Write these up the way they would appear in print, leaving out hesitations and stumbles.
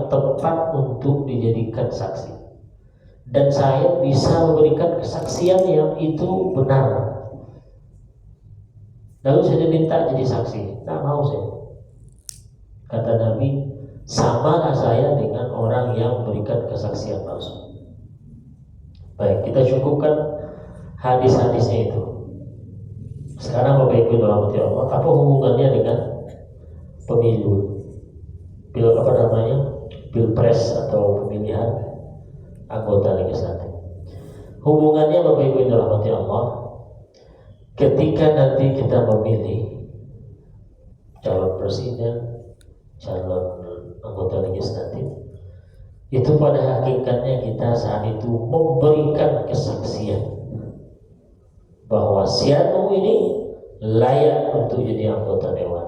yang tepat untuk dijadikan saksi, dan saya bisa memberikan kesaksian yang itu benar. Lalu saya diminta jadi saksi, tak mau saya. Kata Nabi, samalah saya dengan orang yang memberikan kesaksian palsu. Baik, kita cukupkan hadis-hadisnya itu. Sekarang Bapak Ibu dirahmati Allah, apa hubungannya dengan pemilu? Pilpres atau pemilihan anggota legislatif. Hubungannya Bapak Ibu dirahmati Allah, ketika nanti kita memilih calon presiden, calon anggota legislatif, itu pada hakikatnya kita saat itu memberikan kesaksian bahwa si anu ini layak untuk jadi anggota dewan,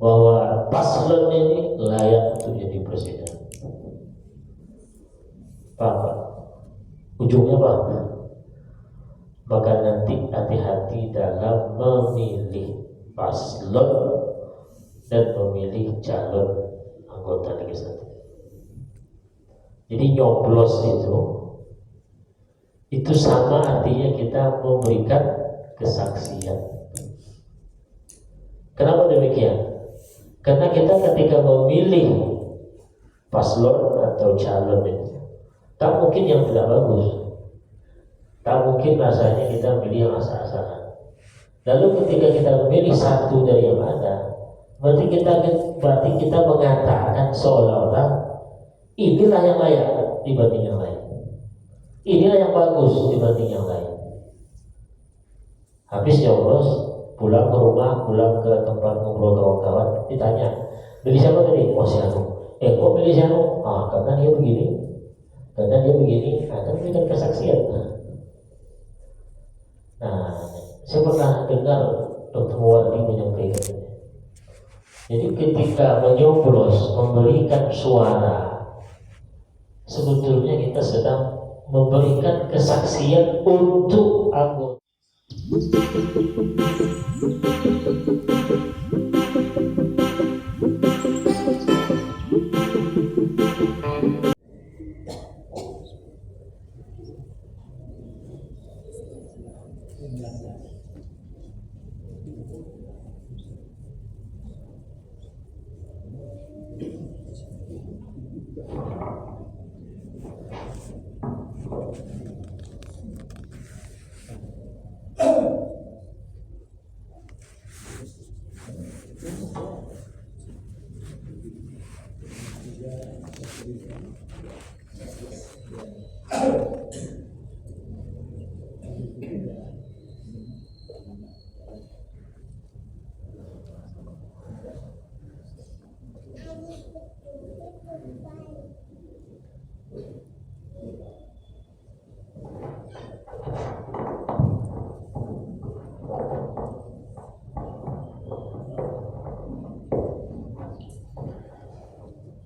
bahwa paslon ini layak untuk jadi presiden. Paham? Ujungnya apa? Maka nanti hati-hati dalam memilih paslon dan memilih calon anggota legislatif. Jadi nyoblos itu sama artinya kita memberikan kesaksian. Kenapa demikian? Karena kita ketika memilih paslon atau calon itu, tak mungkin yang tidak bagus, tak mungkin rasanya kita pilih yang asal-asalan. Lalu ketika kita memilih satu dari yang ada, berarti kita mengatakan seolah-olah inilah yang layak dibanding yang lain, inilah yang bagus dibanding yang lain. Habis nyoblos, pulang ke rumah, pulang ke tempat ngobrol kawan-kawan, ditanya, pilih siapa tadi? Oh si anu. Kok pilih si anu? Karena dia begini, karena dia begini. Kan berikan kesaksian. Nah, saya pernah dengar Dr. Muwardi menyampaikan, jadi ketika menyoblos, memberikan suara, sebetulnya kita sedang memberikan kesaksian untuk anggota.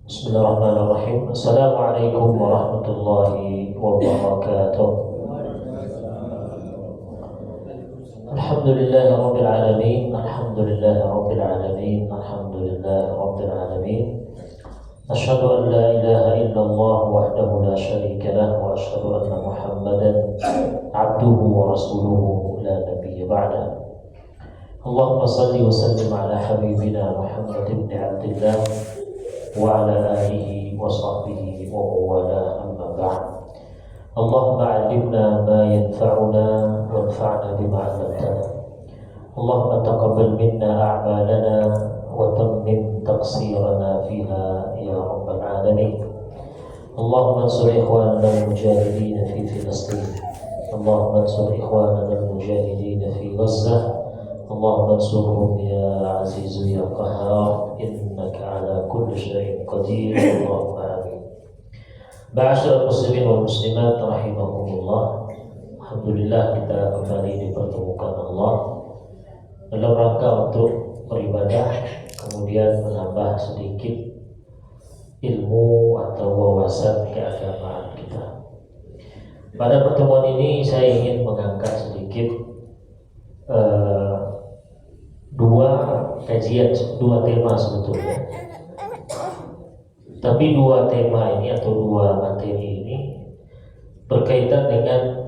Bismillahirrahmanirrahim. Assalamualaikum warahmatullahi wabarakatuh. Alhamdulillahi rabbil alamin. Alhamdulillahi rabbil alamin. Alhamdulillahi rabbil alamin. Asyhadu an la ilaha illallah wahdahu la syarika lah wa asyhadu anna Muhammadan abduhu wa rasuluhu la nabiyya ba'da. Allahumma salli wa sallim ala habibina Muhammad ibn Abdillah wa ala alihi wa sahbihi wa wala amma ba'd. Allahumma 'allimna ma yanfa'una wanfa'na bima 'allamtana. Allahumma taqabbal minna a'malana wa tammim taqsirana fiha ya rabbal alamin. Allahumma ansur ikhwanana al-mujahidin fi Filastin. Allahumma ansur ikhwanana al-mujahidin fi Gaza. اللهم انصرهم يا عزيز يا قهار إنك على كل شيء قدير اللهم آمين. Ma'asyiral muslimin wal muslimat rahimakumullah. Alhamdulillah kita kembali dipertemukan Allah dalam rangka untuk beribadah, kemudian menambah sedikit ilmu atau wawasan keagamaan kita. Pada pertemuan ini saya ingin mengangkat sedikit dua tema sebetulnya Tapi dua tema ini atau dua materi ini berkaitan dengan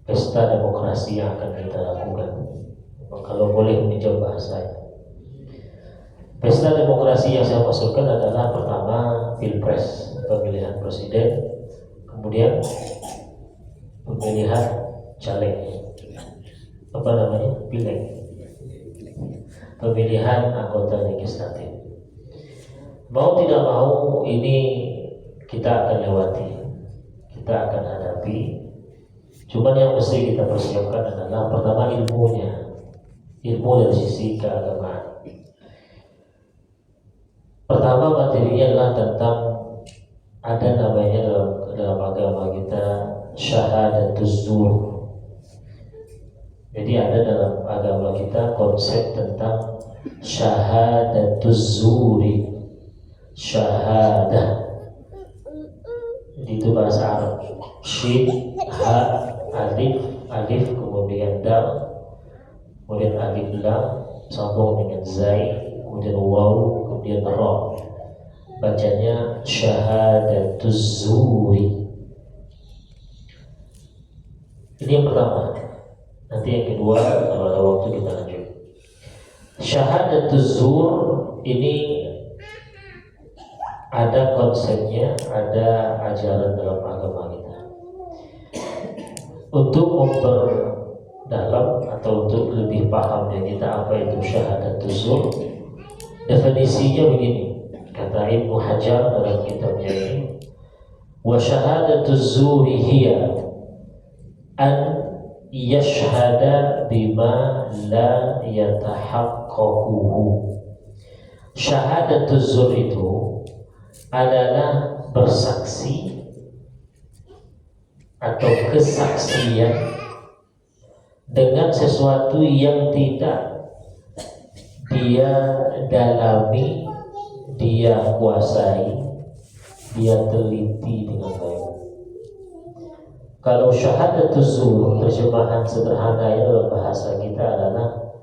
pesta demokrasi yang akan kita lakukan. Kalau boleh meminjam bahasa, pesta demokrasi yang saya maksudkan adalah pertama pilpres, pemilihan presiden, kemudian pemilihan caleg, pileg, pemilihan anggota legislatif. Mau tidak mau ini kita akan lewati, kita akan hadapi. Cuman yang mesti kita persiapkan adalah pertama ilmunya, ilmu dari sisi keagamaan. Pertama materinya adalah tentang ada namanya dalam agama kita syahadatuz zur. Jadi ada dalam agama kita konsep tentang syahadatuz zuri, syahadah. Jadi itu bahasa Arab. Shin, ha, alif, kemudian dal, kemudian alif lam, sambung dengan zai, kemudian waw, kemudian ra. Bacanya syahadatuz zuri. Ini yang pertama. Nanti yang kedua kalau ada waktu kita lanjut. Syahadatuz zur ini ada konsepnya, ada ajaran dalam agama kita. Untuk memperdalam atau untuk lebih pahamnya kita apa itu syahadatuz zur, definisinya begini. Kata Ibnu Hajar dalam kitabnya ini, wa syahadatuz zuri hiya an yashhada bima la yatahaqqaquhu. Syahadatuz zur itu adalah bersaksi atau kesaksian dengan sesuatu yang tidak dia dalami, dia kuasai, dia teliti dengan baik. Kalau syahadatuz zur terjemahan sederhananya dalam bahasa kita adalah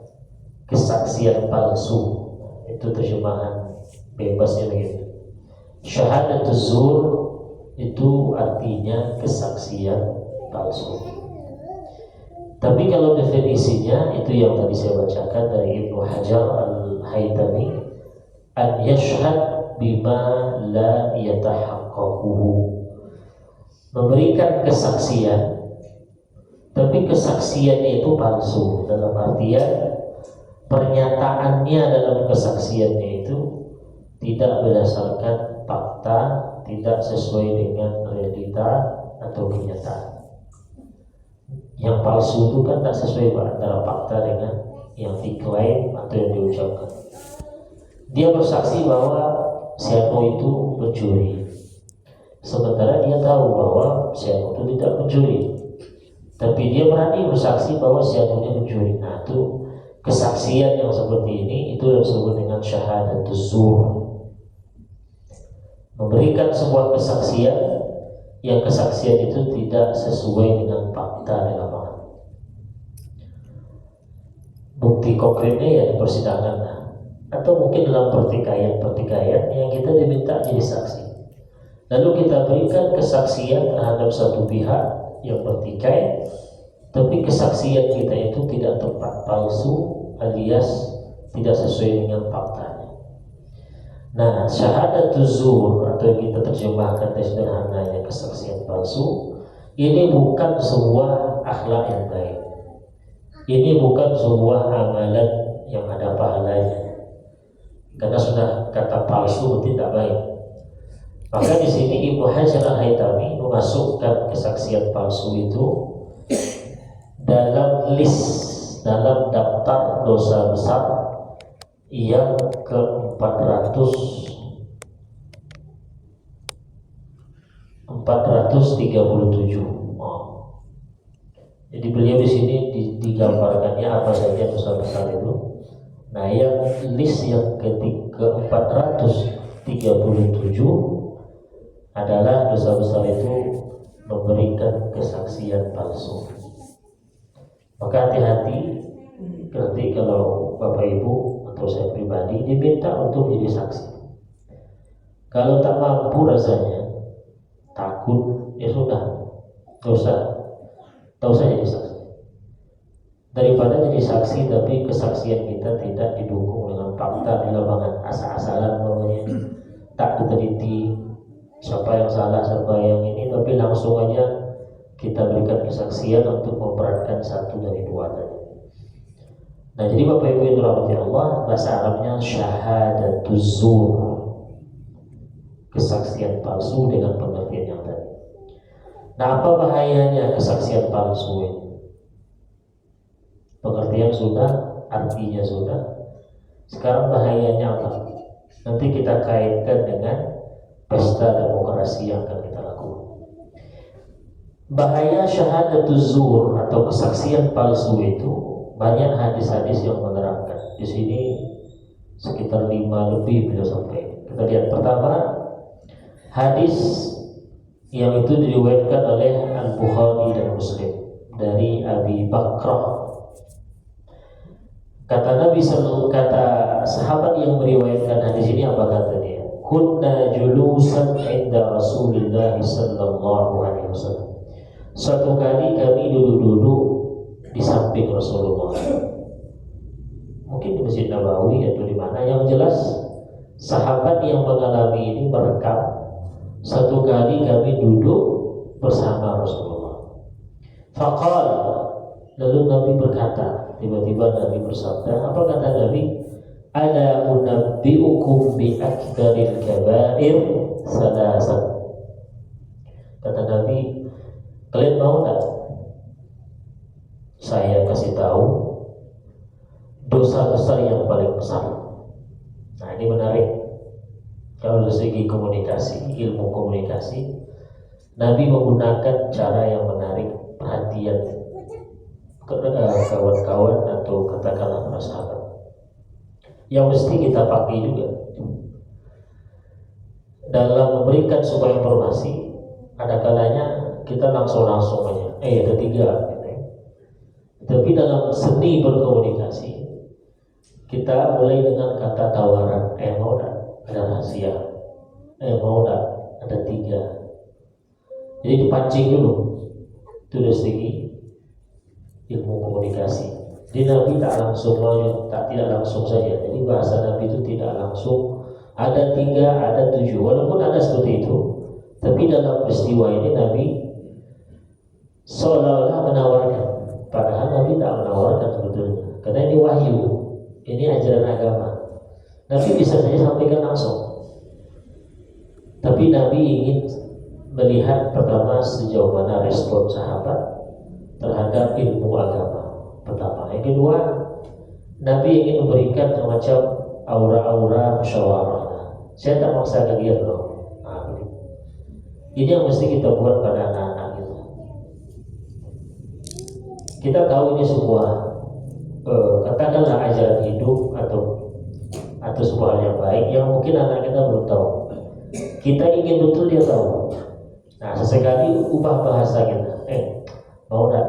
kesaksian palsu. Itu terjemahan bebasnya begitu. Syahadatuz zur itu artinya kesaksian palsu. Tapi kalau definisinya itu yang tadi saya bacakan dari Ibnu Hajar al-Haytami, an yashhad bima la yatahaqqaquhu. Memberikan kesaksian, tapi kesaksiannya itu palsu. Dalam artian pernyataannya dalam kesaksiannya itu tidak berdasarkan fakta, tidak sesuai dengan realita atau kenyataan. Yang palsu itu kan tak sesuai antara fakta dengan yang diklaim atau yang diucapkan. Dia bersaksi bahwa siapa itu pencuri, sementara dia tahu bahwa siapa itu tidak mencuri, tapi dia berani bersaksi bahwa siapa itu mencuri. Nah, itu kesaksian yang seperti ini itu yang disebut dengan syahadatuz zur. Memberikan sebuah kesaksian yang kesaksian itu tidak sesuai dengan fakta di lapangan. Bukti konkretnya ya di persidangan, atau mungkin dalam pertikaian yang kita diminta jadi saksi. Lalu kita berikan kesaksian terhadap satu pihak yang bertikai, tapi kesaksian kita itu tidak tepat, palsu, alias tidak sesuai dengan faktanya. Nah, syahadatuz zur atau yang kita terjemahkan sederhananya kesaksian palsu, ini bukan sebuah akhlak yang baik. Ini bukan sebuah amalan yang ada pahalanya. Karena sudah kata palsu tidak baik. Maka di sini Ibnu Hajar al-Haytami memasukkan kesaksian palsu itu dalam list, dalam daftar dosa besar yang ke-437. Jadi beliau di sini digambarkannya apa saja dosa besar itu. Nah, yang list yang ke-437 adalah dosa besar itu memberikan kesaksian palsu. Maka hati-hati nanti kalau Bapak Ibu atau saya pribadi diminta untuk menjadi saksi. Kalau tak mampu rasanya, takut, ya sudah, tak usah jadi saksi. Daripada jadi saksi tapi kesaksian kita tidak didukung dengan fakta di lapangan, asal-asalan namanya, tak diteliti siapa yang salah siapa yang ini, tapi langsung aja kita berikan kesaksian untuk memperankan satu dari dua tadi. Nah, jadi Bapak Ibu yang dirahmati Allah, bahasa Arabnya syahadatuz zur, kesaksian palsu dengan pengertian yang tadi. Nah, apa bahayanya kesaksian palsu ini? Pengertian sudah, artinya sudah. Sekarang bahayanya apa? Nanti kita kaitkan dengan pesta demokrasi yang akan kita lakukan. Bahaya syahadatuz zur atau kesaksian palsu itu banyak hadis-hadis yang menerangkan. Di sini sekitar 5 lebih beliau sampaikan. Kita lihat pertama, hadis yang itu diriwayatkan oleh Al-Bukhari dan Muslim dari Abi Bakrah. Kata sahabat yang meriwayatkan hadis ini, apa kata dia? Kunna julusan inda Rasulullah sallallahu alaihi wasallam. Suatu kali kami duduk-duduk di samping Rasulullah. Mungkin di Masjid Nabawi atau di mana, yang jelas sahabat yang mengalami ini merekam satu kali kami duduk bersama Rasulullah. Faqal, lalu Nabi berkata, tiba-tiba Nabi bersabda, apa kata Nabi? Ala unabbi'ukum bi akbaril kabair salasan. Kata Nabi, kalian mau tak saya kasih tahu dosa besar yang paling besar? Nah, ini menarik. Kalau dari segi komunikasi, ilmu komunikasi, Nabi menggunakan cara yang menarik perhatian kawan-kawan atau katakanlah para sahabat, yang mesti kita pakai juga dalam memberikan sebuah informasi. Ada kalanya kita langsung aja, ketiga gitu. Tapi dalam seni berkomunikasi, kita mulai dengan kata tawaran, mau tak ada rahasia, mau tak ada 3. Jadi dipancing dulu. Itu dari segi ilmu komunikasi. Jadi Nabi tidak langsung saja. Jadi bahasa Nabi itu tidak langsung ada 3, ada 7. Walaupun ada seperti itu, tapi dalam peristiwa ini Nabi seolah-olah menawarkan. Padahal Nabi tak menawarkan sebetulnya. Karena ini wahyu, ini ajaran agama. Nabi bisa saja sampaikan langsung. Tapi Nabi ingin melihat pertama sejauh mana respon sahabat terhadap ilmu agama pertama. Yang kedua, Nabi ingin memberikan semacam aura-aura musyawarah. Saya tak maksa kalian loh. Ini yang mesti kita buat pada anak-anak kita. Kita tahu ini sebuah katakanlah ajaran hidup atau sebuah hal yang baik yang mungkin anak kita belum tahu. Kita ingin betul dia tahu. Nah, sesekali ubah bahasa kita. Mau tak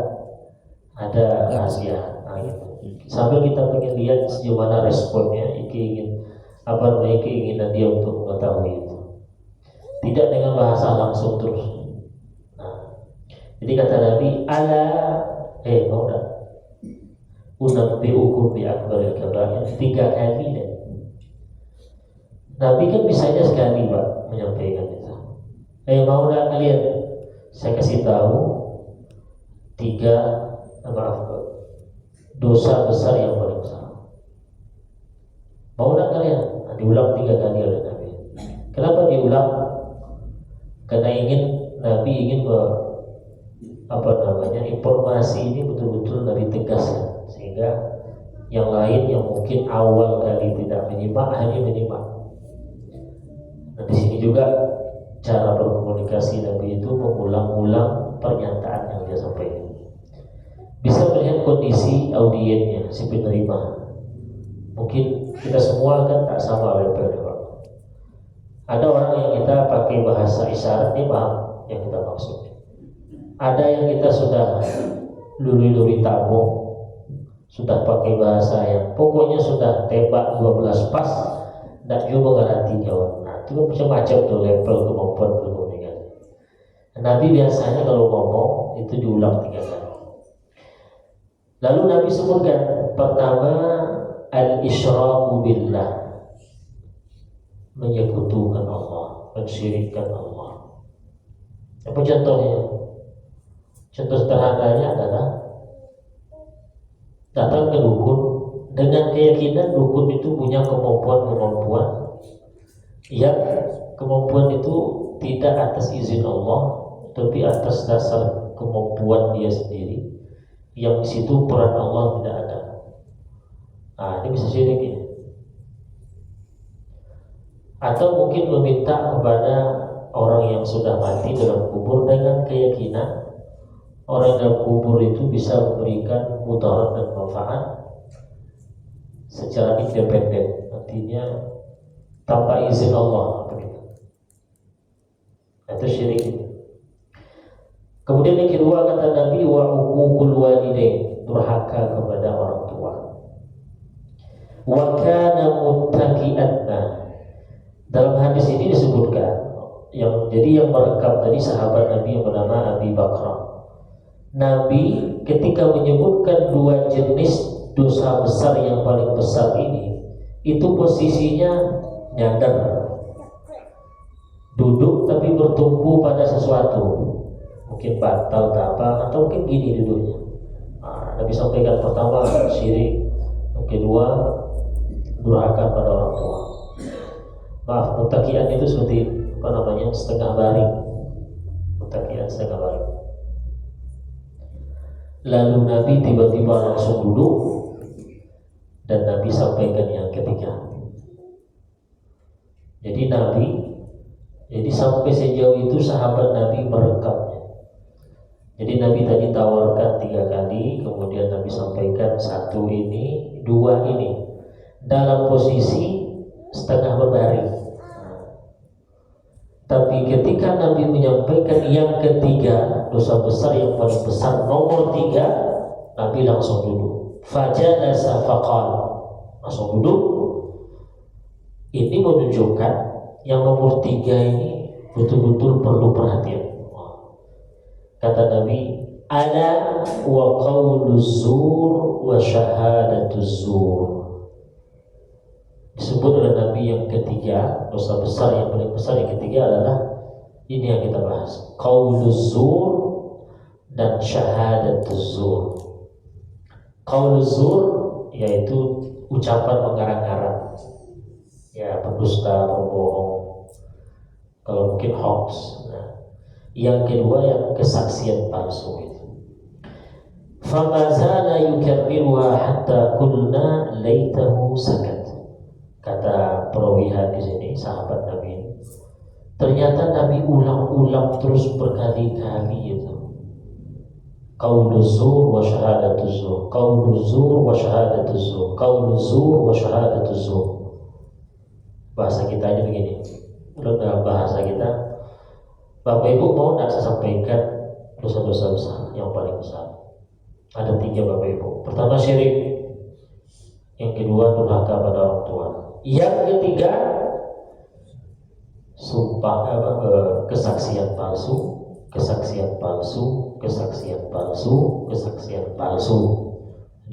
ada rahasia? Nah, gitu. Sambil kita ingin lihat sejauh mana responnya, keinginan dia untuk mengetahui itu. Tidak dengan bahasa langsung terus. Nah, jadi kata Nabi, ala mau tak unabbi'ukum bi akbaril kabair, 3 kali deh. Nabi kan bisa aja sekali Pak menyampaikan itu. Mau tak kalian saya kasih tahu 3 dosa besar yang paling besar. Mau tak kalian? Nah, diulang 3 kali oleh Nabi. Kenapa diulang? Karena Nabi ingin informasi ini betul-betul Nabi tegaskan, sehingga yang lain yang mungkin awal kali tidak menyimak hanya menyimak. Nah, di sini juga cara berkomunikasi Nabi itu mengulang-ulang pernyataan yang dia sampaikan. Bisa melihat kondisi audiennya, si penerima. Mungkin kita semua kan tak sama levelnya. Ada orang yang kita pakai bahasa isyarat, dia paham yang kita maksud. Ada yang kita sudah luri-luri tabung, sudah pakai bahasa yang pokoknya sudah tembak 12 pas, tak juga mengerti kawan. Nah, itu kan macam-macam tuh level kemampuan berkomunikasi. Nabi biasanya kalau ngomong itu diulang 3 kali. Lalu Nabi sebutkan pertama al-isyraku billah, menyekutukan Allah, mensyirikkan Allah. Apa contohnya? Contoh sederhananya adalah datang ke dukun dengan keyakinan dukun itu punya kemampuan yang kemampuan itu tidak atas izin Allah, tapi atas dasar kemampuan dia sendiri, yang di situ peran Allah tidak ada. Ini bisa syirik ya. Atau mungkin meminta kepada orang yang sudah mati dalam kubur dengan keyakinan orang dalam kubur itu bisa memberikan mudarat dan manfaat secara independen, artinya tanpa izin Allah begitu. Itu syirik. Kemudian yang kedua kata Nabi, wa uququl walidain, durhaka kepada orang tua. Wa kana muttaqi'an. Dalam hadis ini disebutkan yang merekam tadi sahabat Nabi yang bernama Abi Bakrah. Nabi ketika menyebutkan 2 jenis dosa besar yang paling besar ini, itu posisinya nyadar, duduk tapi bertumpu pada sesuatu, mungkin bantal atau mungkin gini duduknya. Nabi sampaikan pertama syirik, yang kedua durhaka pada orang tua. Maaf, muttaqian itu seperti setengah baring. Muttaqian setengah baring. Lalu Nabi tiba-tiba langsung duduk dan Nabi sampaikan yang ketiga. Jadi sampai sejauh itu sahabat Nabi merekamnya. Jadi Nabi tadi tawarkan 3 kali, kemudian Nabi sampaikan 1 ini, 2 ini dalam posisi setengah berbaring. Tapi ketika Nabi menyampaikan yang ketiga, dosa besar yang paling besar nomor 3, Nabi langsung duduk. Fajalasa faqal, langsung duduk. Ini menunjukkan yang nomor 3 ini betul-betul perlu perhatian. Kata Nabi, ala wa qauluz zur wa syahadatuz zur. Disebut oleh Nabi yang ketiga, dosa besar yang paling besar yang ketiga adalah ini yang kita bahas, qauluz zur dan syahadatuz zur. Qauluz zur yaitu ucapan mengarang-arang, ya, pendusta, berbohong, kalau mungkin hoax. Yang kedua yang kesaksian palsu itu. Fama zala yukarriruha hatta qulna laitahu sakat. Kata perawi hadis ini, sahabat Nabi, ternyata Nabi ulang-ulang terus berkali-kali itu. Qauluz zur wa syahadatuz zur, qauluz zur wa syahadatuz zur, qauluz zur wa syahadatuz zur. Bahasa kita aja begini. Dalam bahasa kita, Bapak Ibu mau tidak saya sampaikan dosa-dosa besar yang paling besar? Ada 3 Bapak Ibu. Pertama syirik, yang kedua durhaka pada orang tua, yang ketiga sumpah kesaksian palsu, kesaksian palsu, kesaksian palsu, kesaksian palsu.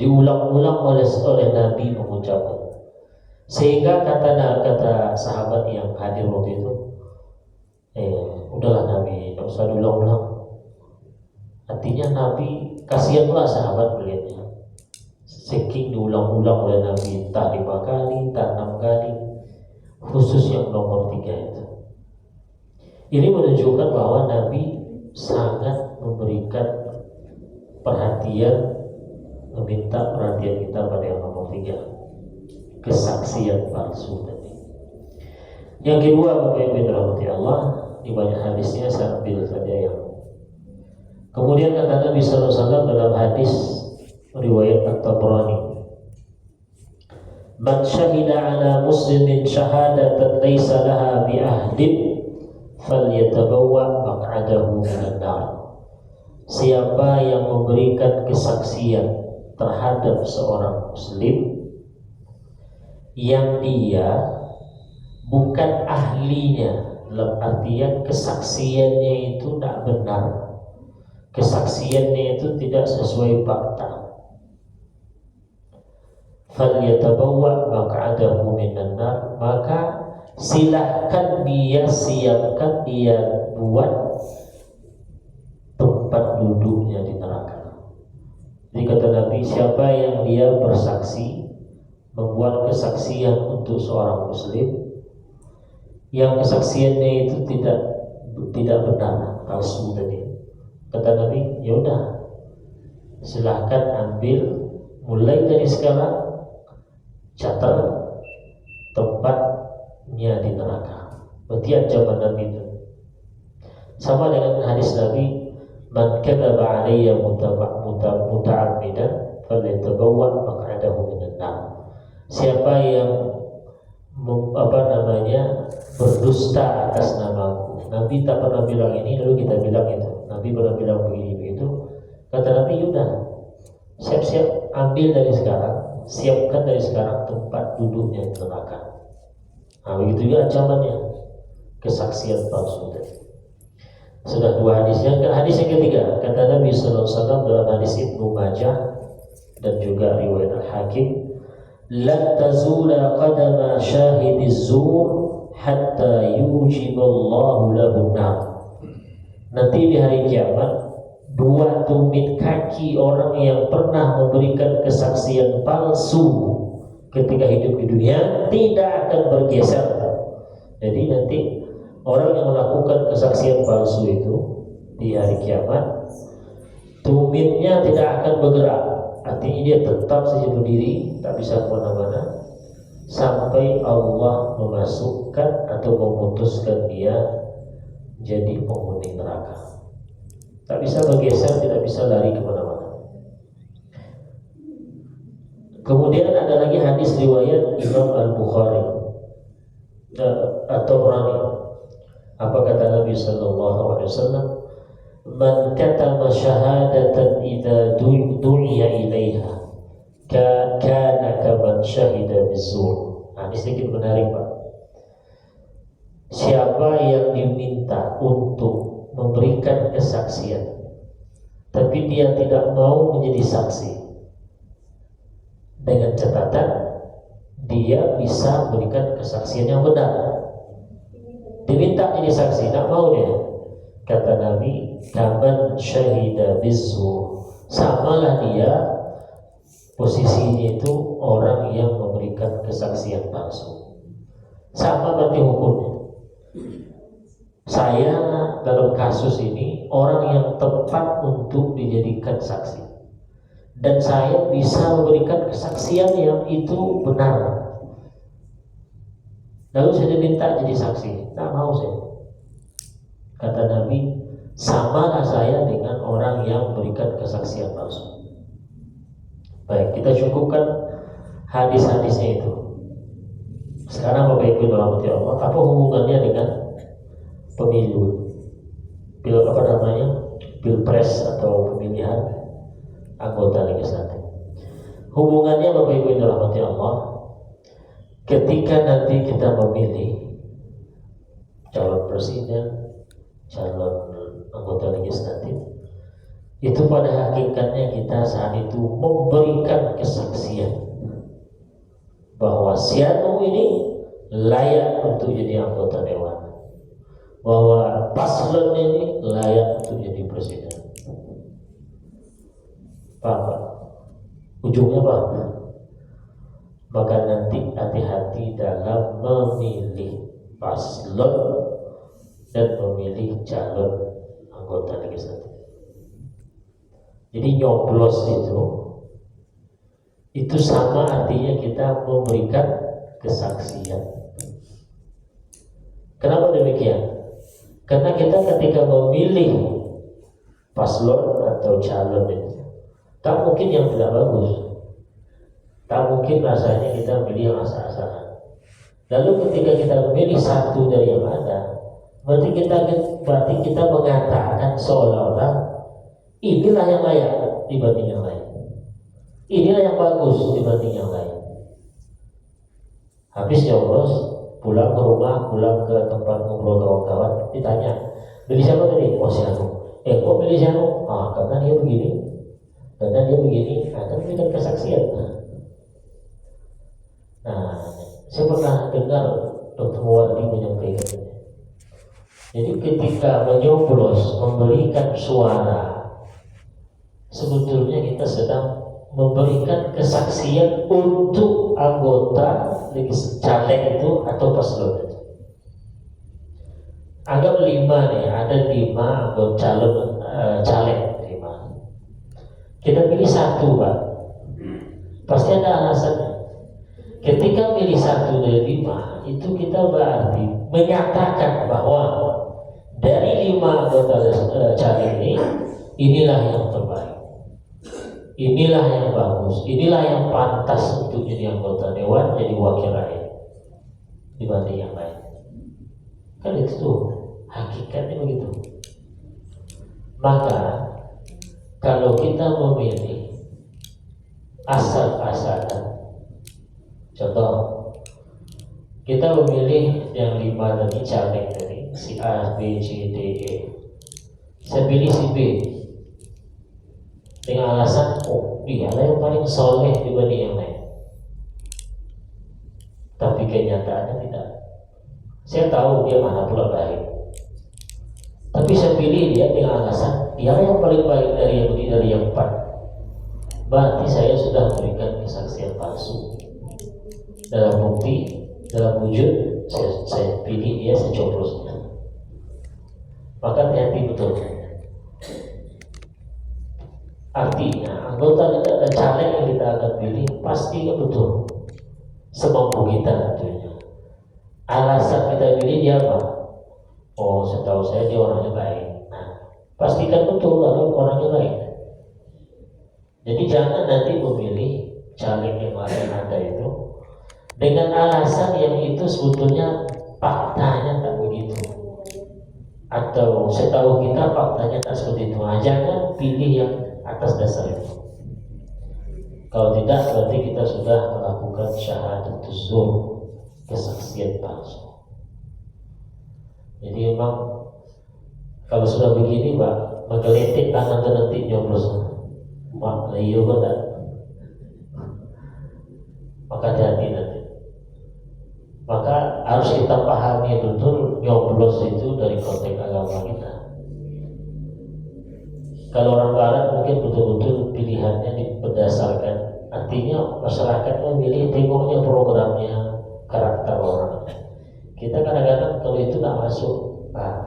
Diulang-ulang oleh Nabi mengucapkan, sehingga kata sahabat yang hadir waktu itu, udahlah Nabi, tidak usah diulang-ulang. Artinya Nabi kasihanlah sahabat melihatnya, saking diulang-ulang oleh Nabi, tak 5 kali, tak 6 kali, khusus yang nomor 3 itu. Ini menunjukkan bahwa Nabi sangat memberikan perhatian, meminta perhatian kita pada yang nomor 3, kesaksian palsu tadi. Yang kedua, Bapak Ibu dirahmati Allah, di banyak hadisnya saya ambil saja yang. Kemudian kata Nabi sallallahu alaihi wasallam dalam hadis riwayat At-Tabrani, man syahida ala muslimin syahadatan laysa laha bi ahdin falyatabawwa maq'adahu minan nar. Siapa yang memberikan kesaksian terhadap seorang muslim yang dia bukan ahlinya, dalam artian kesaksiannya itu tidak benar, kesaksiannya itu tidak sesuai fakta. Falyatabawwa maq'adahu minan nar, maka silahkan dia siapkan, dia buat tempat duduknya di neraka. Jadi kata Nabi, siapa yang dia bersaksi, membuat kesaksian untuk seorang muslim yang kesaksiannya itu tidak benar, palsu tadi, kata Nabi, ya udah silahkan ambil mulai dari sekarang, catat tempatnya di neraka. Berarti ancaman Nabi itu sama dengan hadis Nabi, man kadzaba alayya muta'ammidan falyatabawwa maq'adahu minan nar. Siapa yang berdusta atas namaku. Nabi tak pernah bilang ini, lalu kita bilang itu. Nabi pernah bilang begini begitu. Kata Nabi, yaudah siap-siap ambil dari sekarang, siapkan dari sekarang tempat duduknya di neraka. Nah begitu juga ancamannya, kesaksian palsu tadi. Sudah dua hadis. Hadis yang ketiga, kata Nabi SAW dalam hadis Ibnu Majah dan juga riwayat Al-Hakim, la tazula qadama syahidiz zur hatta yujiballahu lahu nar. Nanti di hari kiamat, dua tumit kaki orang yang pernah memberikan kesaksian palsu ketika hidup di dunia tidak akan bergeser. Jadi nanti orang yang melakukan kesaksian palsu itu di hari kiamat, tumitnya tidak akan bergerak. Artinya dia tetap saja berdiri, tak bisa kemana-mana sampai Allah memasukkan atau memutuskan dia jadi penghuni neraka. Tak bisa bergeser, tidak bisa lari kemana-mana. Kemudian ada lagi hadis riwayat Imam Al-Bukhari atau Rani. Apa kata Nabi Sallallahu Alaihi Wasallam? Man katama syahadatan idza du'iya ilaiha kana kaman syahida bizzur. Nah, ini sedikit menarik, Pak. Siapa yang diminta untuk memberikan kesaksian tapi dia tidak mau menjadi saksi, dengan catatan dia bisa memberikan kesaksian yang benar. Diminta jadi saksi, tak mau dia. Kata Nabi, kaman syahida bizzur, samalah dia posisinya itu orang yang memberikan kesaksian palsu. Sama berarti hukumnya. Saya dalam kasus ini orang yang tepat untuk dijadikan saksi, dan saya bisa memberikan kesaksian yang itu benar. Lalu saya diminta jadi saksi, tak mau saya. Kata Nabi, samalah saya dengan orang yang memberikan kesaksian palsu. Baik, kita cukupkan hadis-hadisnya itu. Sekarang Bapak Ibu rahmati Allah, apa hubungannya dengan pemilu? Pilpres atau pemilihan anggota legislatif. Hubungannya Bapak Ibu rahmati Allah, ketika nanti kita memilih calon presiden, calon anggota legislatif, itu pada hakikatnya kita saat itu memberikan kesaksian bahwa si anu ini layak untuk jadi anggota dewan, bahwa paslon ini layak untuk jadi presiden. Pak, ujungnya Pak, maka nanti hati-hati dalam memilih paslon dan memilih calon anggota legislatif. Jadi nyoblos itu sama artinya kita memberikan kesaksian. Kenapa demikian? Karena kita ketika memilih paslon atau calon itu, tak mungkin yang tidak bagus, tak mungkin rasanya kita pilih yang asal-asalan. Lalu ketika kita memilih satu dari yang ada, berarti kita mengatakan seolah-olah inilah yang layak dibanding yang lain, inilah yang bagus dibanding yang lain. Habis nyoblos, pulang ke rumah, pulang ke tempat ngobrol kawan-kawan, ditanya, beli siapa tadi? Oh si Anu. Kok beli si Anu? Karena dia begini, karena dia begini. Kan berikan kesaksian. Nah, saya pernah dengar Dr. Muwardi menyampaikan. Jadi ketika menyoblos, memberikan suara, sebetulnya kita sedang memberikan kesaksian untuk anggota caleg itu atau paslon itu. Anggap 5 nih, ada 5 anggota calon caleg 5. Kita pilih 1 Pak, pasti ada alasannya. Ketika pilih 1 dari 5, itu kita berarti menyatakan bahwa dari 5 anggota caleg ini, inilah yang terbaik, inilah yang bagus, inilah yang pantas untuk jadi anggota dewan, jadi wakil rakyat dibanding yang lain. Kan itu hakikatnya begitu. Maka kalau kita memilih asal-asalan, contoh kita memilih yang 5 tadi caleg tadi, si A, B, C, D, E. Saya pilih si B dengan alasan, dialah yang paling soleh dibanding yang lain. Tapi kenyataannya tidak. Saya tahu dia mana pula baik, tapi saya pilih dia dengan alasan dia yang paling baik dari yang 4. Berarti saya sudah memberikan kesaksian palsu. Dalam bukti, dalam wujud, saya pilih dia, saya coblosnya. Maka hati-hati betul. Artinya anggota caleg yang kita akan pilih pastinya betul semampu kita tentunya. Alasan kita pilih dia apa? Setahu saya dia orangnya baik. Nah, pastikan betul kalau orangnya baik. Jadi jangan nanti memilih caleg yang lain ada itu dengan alasan yang itu sebetulnya faktanya tak begitu, atau setahu kita faktanya tak seperti itu. Jangan pilih yang atas dasar itu. Kalau tidak, berarti kita sudah melakukan syahadatus zur, kesaksian palsu. Jadi memang kalau sudah begini Pak, menggelitik tangan nanti nyoblos. Mak, iya benar. Maka hati-hati nanti. Maka harus kita pahami betul nyoblos itu dari konteks agama kita. Kalau orang Barat mungkin betul-betul pilihannya berdasarkan, artinya masyarakat memilih tengoknya programnya, karakter orang. Kita kadang-kadang kalau itu tak masuk,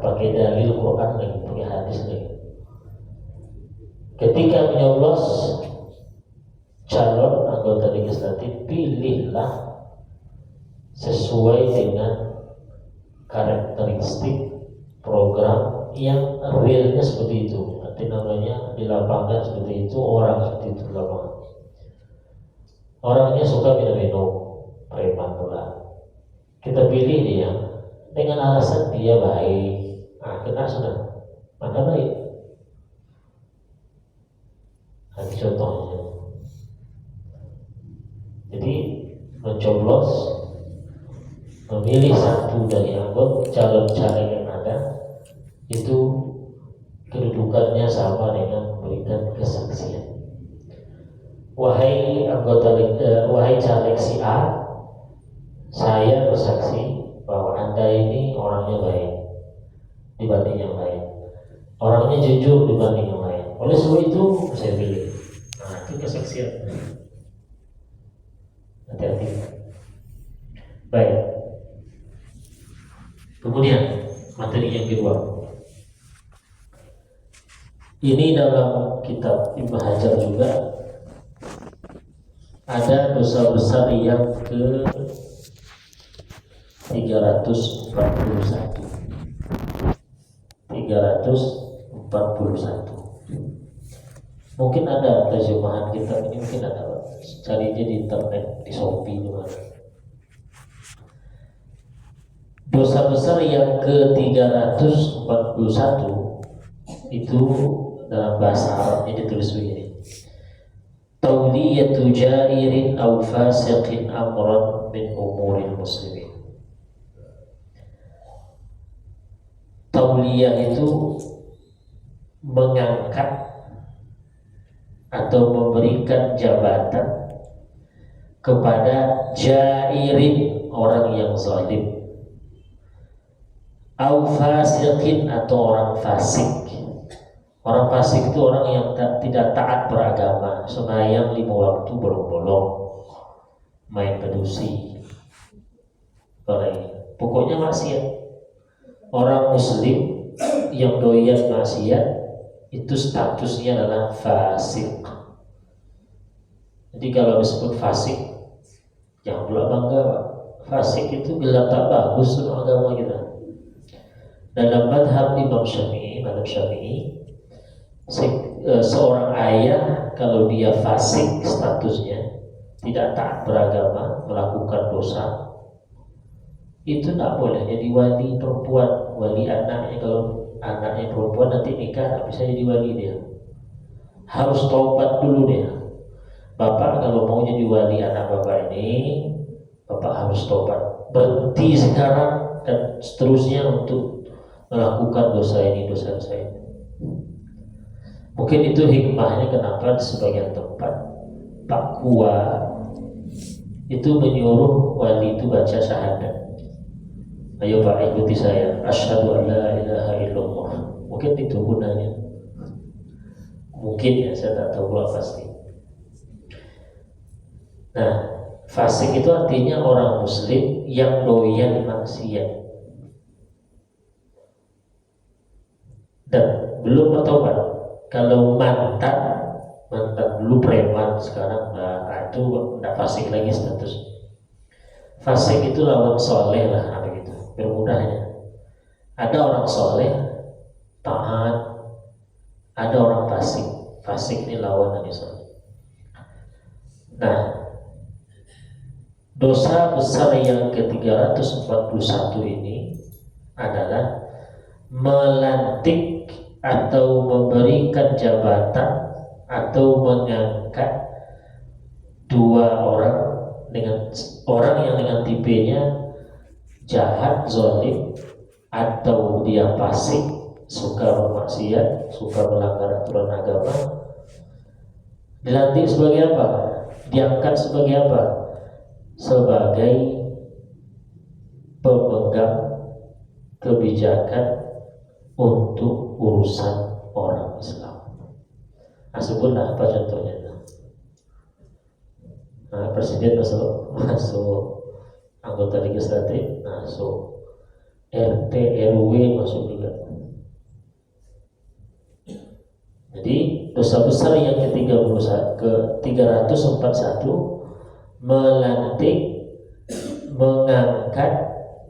pakai dalil Quran lagi, pakai hadis lagi. Ketika menyoblos calon anggota legislatif, pilihlah sesuai dengan karakteristik program yang realnya seperti itu. Nanti namanya di lapangan seperti itu, orang seperti itu di lapangan. Orangnya suka minum-minum, preman pula. Kita pilih dia dengan alasan dia baik. Kena sudah. Mana baik? Nanti contohnya. Jadi mencoblos, memilih 1 dari anggota calon caleg yang ada, itu kedudukannya sama dengan memberikan kesaksian. Wahai caleg si A, saya bersaksi bahwa Anda ini orangnya baik dibanding yang lain, orangnya jujur dibanding yang lain. Oleh sebab itu saya pilih. Itu kesaksian. Hati-hati. Baik. Kemudian materi yang kedua. Ini dalam kitab Ibnu Hajar juga ada dosa besar yang ke 341. Mungkin ada terjemahan kitab ini, mungkin ada, cari aja di internet, di Shopee juga. Dosa besar yang ke 341 itu dalam bahasa Arabnya ditulis begini: Tawliyatu jairin aw fasiqin amran min umuril muslimin. tauliyah itu mengangkat atau memberikan jabatan kepada jairin, orang yang zalim, au fasiqin, atau orang fasik. Orang fasik itu orang yang tidak taat beragama, sembahyang 5 waktu bolong-bolong, main pedusi, pokoknya maksiat. Orang muslim yang doyan maksiat itu statusnya adalah fasik. Jadi kalau disebut fasik, jangan pula bangga, Pak. Fasik itu gelar tak bagus dalam agama kita. Dalam madhab Imam Syafi'i, seorang ayah kalau dia fasik statusnya, tidak taat beragama, melakukan dosa, itu tidak boleh jadi wali perempuan, wali anaknya. Kalau anaknya perempuan nanti nikah, tidak bisa jadi wali dia. Harus taubat dulu dia. Bapak kalau mau jadi wali anak bapak ini, bapak harus taubat, berhenti sekarang dan seterusnya untuk melakukan dosa ini, dosa ini. Mungkin itu hikmahnya kenapa di sebagian tempat Pak Kua itu menyuruh wali itu baca syahadat. Ayo Pak, ikuti saya, asyhadu an la ilaha illallah. Mungkin itu gunanya. Mungkin ya, saya tak tahu lah pasti. Nah, fasik itu artinya orang muslim yang doyan maksiat dan belum bertobat. Kalau mantan dulu preman, sekarang itu tidak fasik lagi status. Fasik itu lawan soleh lah, begitu. Bermudahnya, ada orang soleh taat, ada orang fasik. Fasik ini lawan dari soleh. Nah, dosa besar yang ke-341 ini adalah melantik atau memberikan jabatan atau mengangkat dua orang yang dengan tipenya jahat, zalim, atau dia fasik, suka bermaksiat, suka melanggar aturan agama. Dilantik sebagai apa? Diangkat sebagai apa? Sebagai pemegang kebijakan untuk urusan orang Islam. Nah, sebutlah apa contohnya. Nah, presiden masuk, anggota legislatif masuk, RT RW masuk juga. Jadi dosa besar yang ke-341 melantik, mengangkat,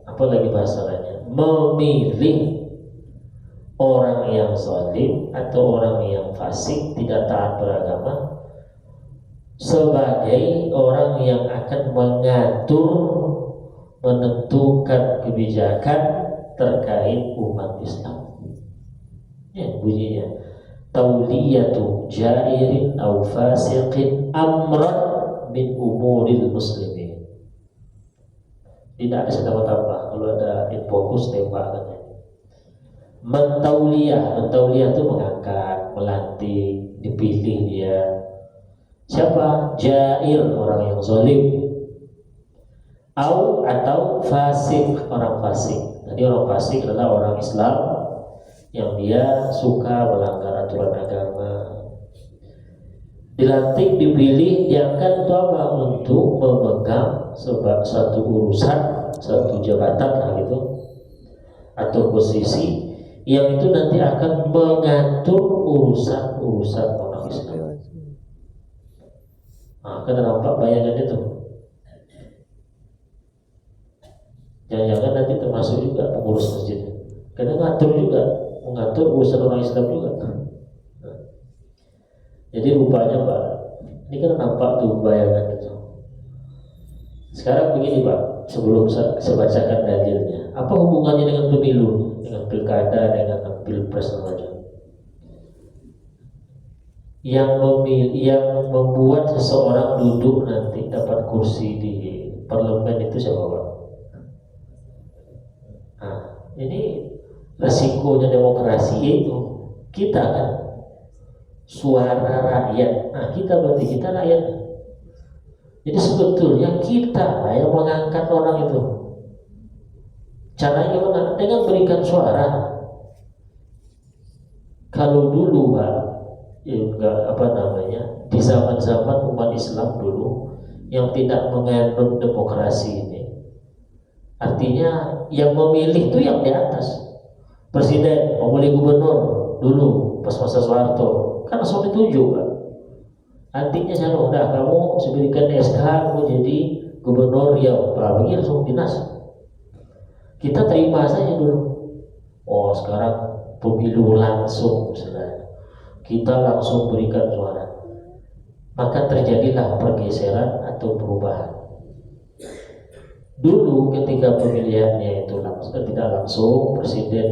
apa lagi bahasanya, memilih orang yang zalim atau orang yang fasik, tidak taat beragama, sebagai orang yang akan mengatur, menentukan kebijakan terkait umat Islam. Ya, bunyinya tauliyatu jairin aw fasiqin amran min umuril muslimin. Tidak ada tambah-tambah, kalau ada fokus tembak katanya. Mentauliyah itu mengangkat, melantik, dipilih dia. Siapa? Jair, orang yang zalim. Atau fasik, orang fasik. Tadi orang fasik adalah orang Islam yang dia suka melanggar aturan agama. Dilantik, dipilih, diangkat untuk apa? Untuk memegang suatu urusan, suatu jabatan lah gitu, atau posisi yang itu nanti akan mengatur urusan orang Islam. Nah, kan nampak bayangan itu. Jangan-jangan nanti termasuk juga pengurus masjid. Karena mengatur urusan orang Islam juga. Nah, jadi rupanya Pak, ini kan nampak tuh bayangan itu. Sekarang begini Pak, sebelum saya bacakan dalilnya, apa hubungannya dengan pemilu, dengan pilkada, dengan pilpres saja? Yang membuat seseorang duduk nanti dapat kursi di parlemen itu siapa Pak? Nah, ini resikonya demokrasi itu kita kan suara rakyat. Nah kita berarti kita rakyat. Jadi sebetulnya kita lah yang mengangkat orang itu. Caranya gimana? Dengan berikan suara. Kalau dulu Pak, ya enggak di zaman-zaman umat Islam dulu yang tidak menganut demokrasi ini, artinya yang memilih itu yang di atas. Presiden, memilih gubernur dulu pas masa Soeharto kan langsung ditunjuk Pak. Artinya saya udah kamu seberikan SK kamu jadi gubernur Riau, bagi langsung dinas. Kita terima saja dulu. Oh sekarang pemilu langsung misalnya, kita langsung berikan suara, maka terjadilah pergeseran atau perubahan. Dulu ketika pemilihannya itu tidak langsung, presiden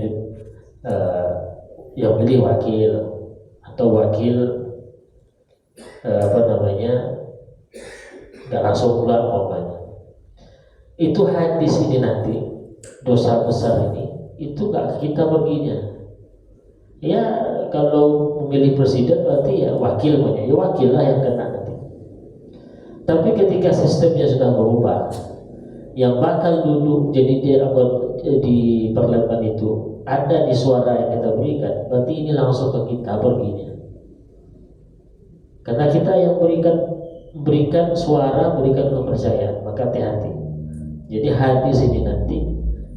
yang pilih wakil atau wakil nggak langsung pula umpamanya. Itu hadis ini nanti dosa besar ini itu nggak kita baginya. Ya kalau memilih presiden berarti ya wakil punya, ya wakil lah yang kena nanti. Tapi ketika sistemnya sudah berubah, yang bakal duduk jadi di parlemen itu ada di suara yang kita berikan, berarti ini langsung ke kita perginya. Karena kita yang berikan suara, berikan kepercayaan, maka hati-hati. Jadi hadis ini nanti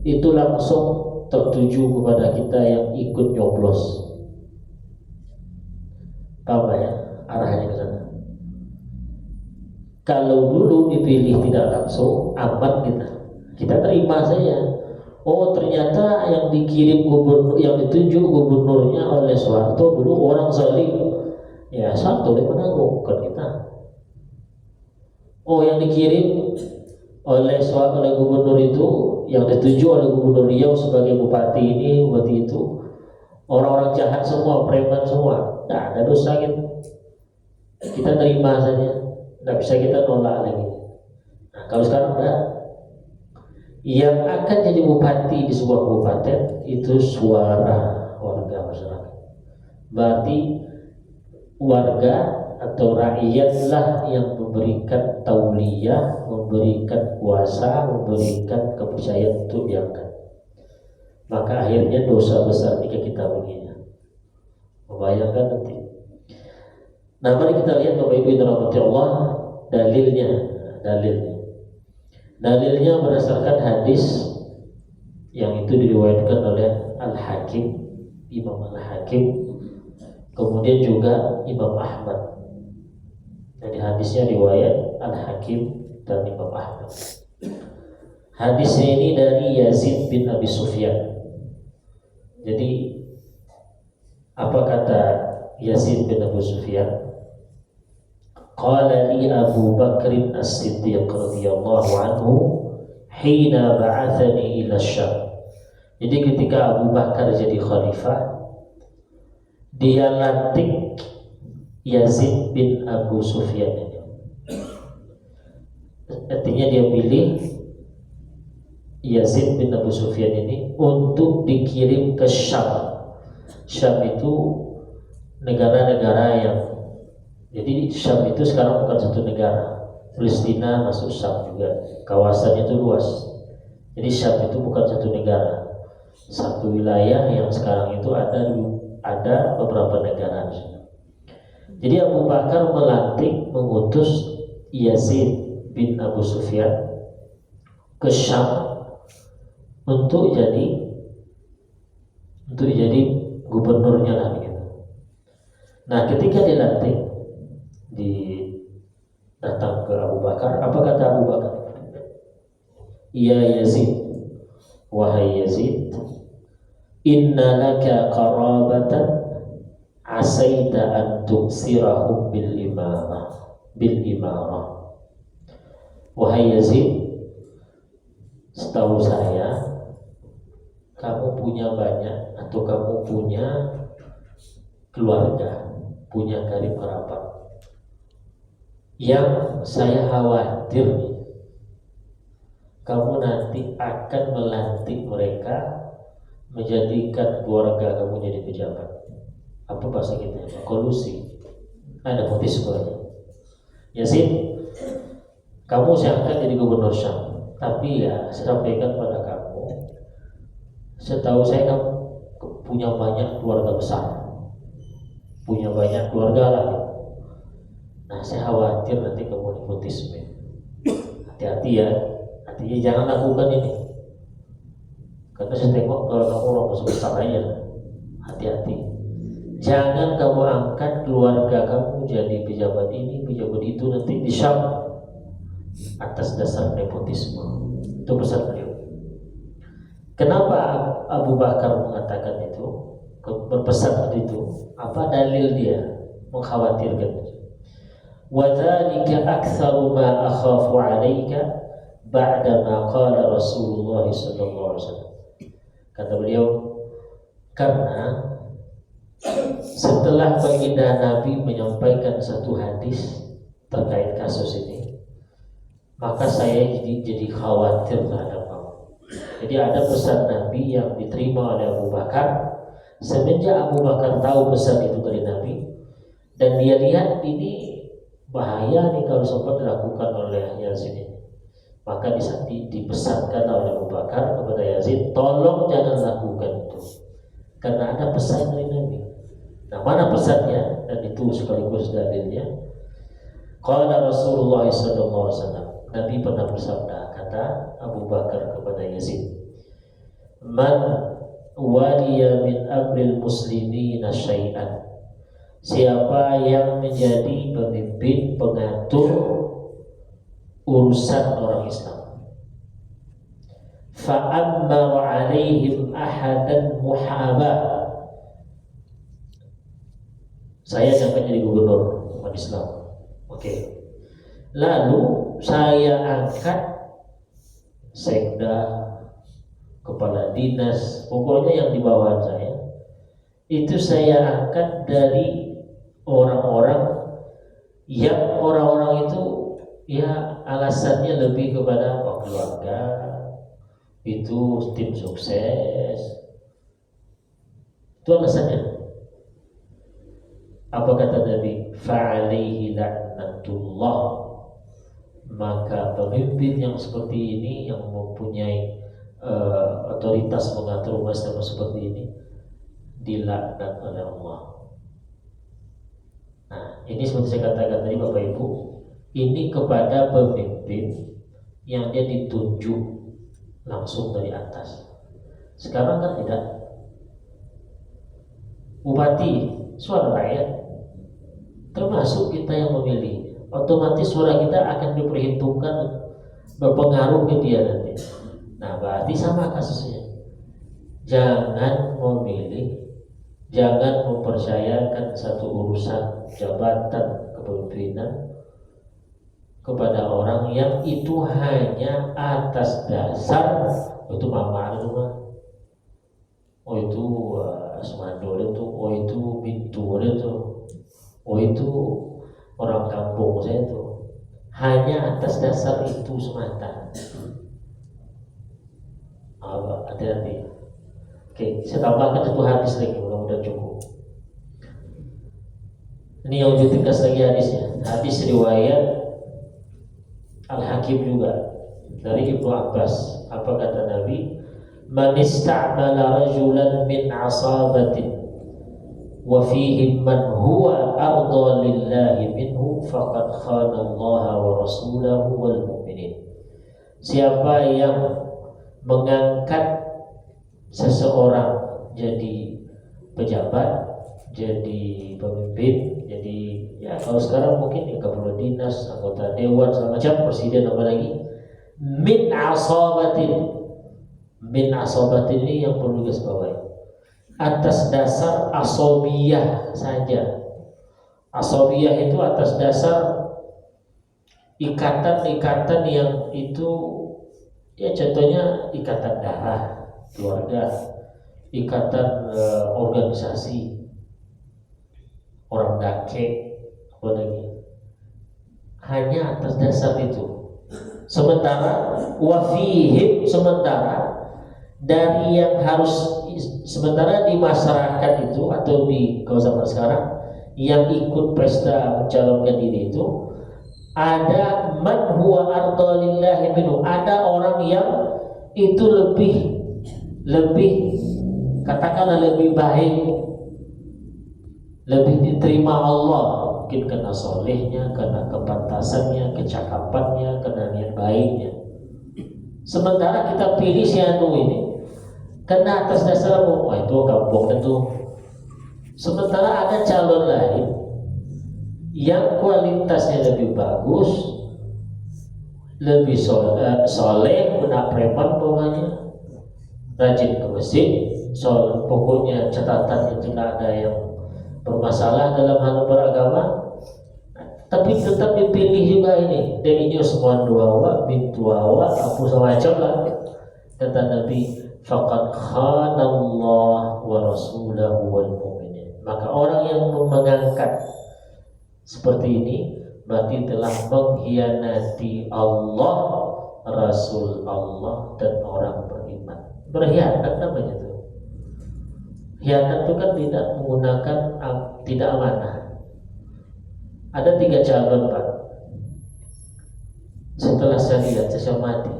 itu langsung tertuju kepada kita yang ikut nyoblos. Paham ya? Arahnya ke sana. Kalau dulu dipilih tidak langsung, aman kita terima saja. Oh ternyata yang dikirim gubernur, yang ditunjuk gubernurnya oleh Soeharto dulu orang zalim. Ya Soeharto yang menanggung, bukan kita. Oh yang dikirim oleh gubernur itu, yang ditunjuk oleh gubernur Riau sebagai bupati ini, bupati itu, orang-orang jahat semua, preman semua, tidak ada dosa gitu. Kita terima saja, tidak bisa kita nolak lagi. Nah, kalau sekarang enggak, yang akan jadi bupati di sebuah kabupaten itu suara warga masyarakat. Berarti warga atau rakyatlah yang memberikan tauliyah, memberikan kuasa, memberikan kepercayaan untuk diangkat. Maka akhirnya dosa besar jika kita begini. Membayangkan nanti. Nah mari kita lihat Bapak Ibu yang dirahmati Allah, dalilnya. Dalilnya berdasarkan hadis yang itu diriwayatkan oleh Al-Hakim, Imam Al-Hakim, kemudian juga Imam Ahmad. Jadi hadisnya riwayat Al-Hakim dan Imam Ahmad. Hadisnya ini dari Yazid bin Abi Sufyan. Jadi apa kata Yazid bin Abi Sufyan? Qala li Abu Bakr As-Siddiq radhiyallahu anhu hina ba'athani ila Syam. Jadi ketika Abu Bakar jadi khalifah, dia lantik Yazid bin Abu Sufyan ini. Artinya dia pilih Yazid bin Abu Sufyan ini untuk dikirim ke Syam. Syam itu negara-negara yang, jadi Syam itu sekarang bukan satu negara. Palestina masuk Syam juga, kawasannya itu luas. Jadi Syam itu bukan satu negara, satu wilayah yang sekarang itu ada beberapa negara di sana. Jadi Abu Bakar mengutus Yazid bin Abu Sufyan ke Syam untuk jadi gubernurnya lah gitu. Nah ketika dilantik, datang ke Abu Bakar, apa kata Abu Bakar? Ya Yazid, wahai Yazid, inna laka qarabatan asaita an tuksirahum bil imarah. Wahai Yazid, setahu saya kamu punya banyak, atau kamu punya keluarga, punya karib kerabat yang saya khawatir kamu nanti akan melantik mereka menjadikan keluarga kamu jadi pejabat. Apa bahasa kita? Kolusi. Ada nepotisme. Yazid, kamu saya angkat jadi gubernur Syam, tapi ya saya sampaikan pada kamu, setahu saya kamu punya banyak keluarga besar, punya banyak keluarga lah. Nah, saya khawatir nanti kamu nepotisme. Hati-hati ya, artinya jangan lakukan ini. Karena saya tengok kalau kamu orang besar aja, hati-hati. Jangan kamu angkat keluarga kamu jadi pejabat ini, pejabat itu nanti di Syam atas dasar nepotisme. Itu pesan beliau. Kenapa Abu Bakar mengatakan itu, berpesan itu? Apa dalil dia mengkhawatirkan? وَذَلِكَ أَكْثَرُ مَا أَخَافُ عَلَيْكَ بَعْدَمَا قَالَ رَسُولُ اللَّهِ صَلَّى اللَّهُ عَلَيْهِ وسلم. Kata beliau, karena setelah baginda Nabi menyampaikan satu hadis terkait kasus ini, maka saya jadi khawatir terhadap kamu. Jadi ada pesan Nabi yang diterima oleh Abu Bakar. Semenjak Abu Bakar tahu pesan itu dari Nabi, dan dia lihat ini bahaya nih kalau sempat dilakukan oleh Yazid ini, maka dipesankan oleh Abu Bakar kepada Yazid, tolong jangan lakukan itu, karena ada pesan dari Nabi. Nah, mana pesannya? Dan itu sekaligus dalilnya. Qala Rasulullah SAW, Nabi pernah bersabda, kata Abu Bakar kepada Yazid, man waliya min amril muslimina syai'an, siapa yang menjadi pemimpin pengatur urusan orang Islam, fa'ammar alaihim ahadan muhabah, saya sampai jadi gubernur umat Islam. Oke. Lalu saya angkat sekda, kepala dinas, pokoknya yang di bawah saya, itu saya angkat dari orang-orang yang orang-orang itu ya alasannya lebih kepada keluarga, itu tim sukses, itu alasannya. Apa kata Nabi? Fa'alaihi la'natullah, maka pemimpin yang seperti ini, yang mempunyai otoritas mengatur umat seperti ini, dilaknat oleh Allah. Nah, ini seperti saya katakan tadi Bapak Ibu, ini kepada pemimpin yang dia ditunjuk langsung dari atas. Sekarang kan tidak. Bupati suara rakyat, termasuk kita yang memilih, otomatis suara kita akan diperhitungkan, berpengaruh ke dia nanti. Nah, berarti sama kasusnya. Jangan memilih, jangan mempercayakan satu urusan jabatan kepemimpinan kepada orang yang itu hanya atas dasar itu mama itu mah, oh itu semandor itu, oh itu pintu itu, oh itu orang kampung saya itu, hanya atas dasar itu semata. Hati-hati. Oke, saya tambahkan satu hadis lagi, mudah-mudahan cukup. Ini yang lebih tegas lagi hadisnya. Hadis riwayat Al-Hakim juga dari Ibnu Abbas. Apa kata Nabi? Man ista'mala rajulan min asabatin wa fihim man huwa arda lillahi minhu faqad khana Allah wa rasulahu wal mu'minin. Siapa yang mengangkat seseorang jadi pejabat, jadi pemimpin, jadi ya kalau sekarang mungkin ya kepala dinas, anggota dewan, segala macam, presiden, apa lagi, min asobatin ini yang perlu digarisbawahi, atas dasar asobiyah saja. Asobiyah itu atas dasar ikatan-ikatan yang itu ya contohnya ikatan darah, keluarga, ikatan organisasi, orang dake, apa lagi, hanya atas dasar itu. Sementara wafihim, sementara dari yang harus, sementara di masyarakat itu atau di kawasan sekarang yang ikut pesta mencalonkan diri itu ada man huwa arda lillahi minhu, ada orang yang itu lebih katakanlah lebih baik, lebih diterima Allah, mungkin karena solehnya, karena kepantasannya, kecakapannya, karena niat baiknya. Sementara kita pilih si anu ini karena atas dasar itu kampung tentu. Sementara ada calon lain yang kualitasnya lebih bagus, lebih soleh, benar preman pokoknya, rajin ke masjid, pokoknya catatan itu tidak ada yang bermasalah dalam hal beragama, tapi tetap dipilih juga ini darinya semua dua bintu awak apa semacam lah. Kata Nabi, faqad khanallah wa rasulahu wal mu'minin. Maka orang yang mengangkat seperti ini berarti telah mengkhianati Allah, Rasul Allah, dan orang beriman. Berkhianat namanya itu. Khianat itu kan tidak menggunakan, tidak amanah. Ada 3 calon Pak. Setelah saya lihat, saya mati.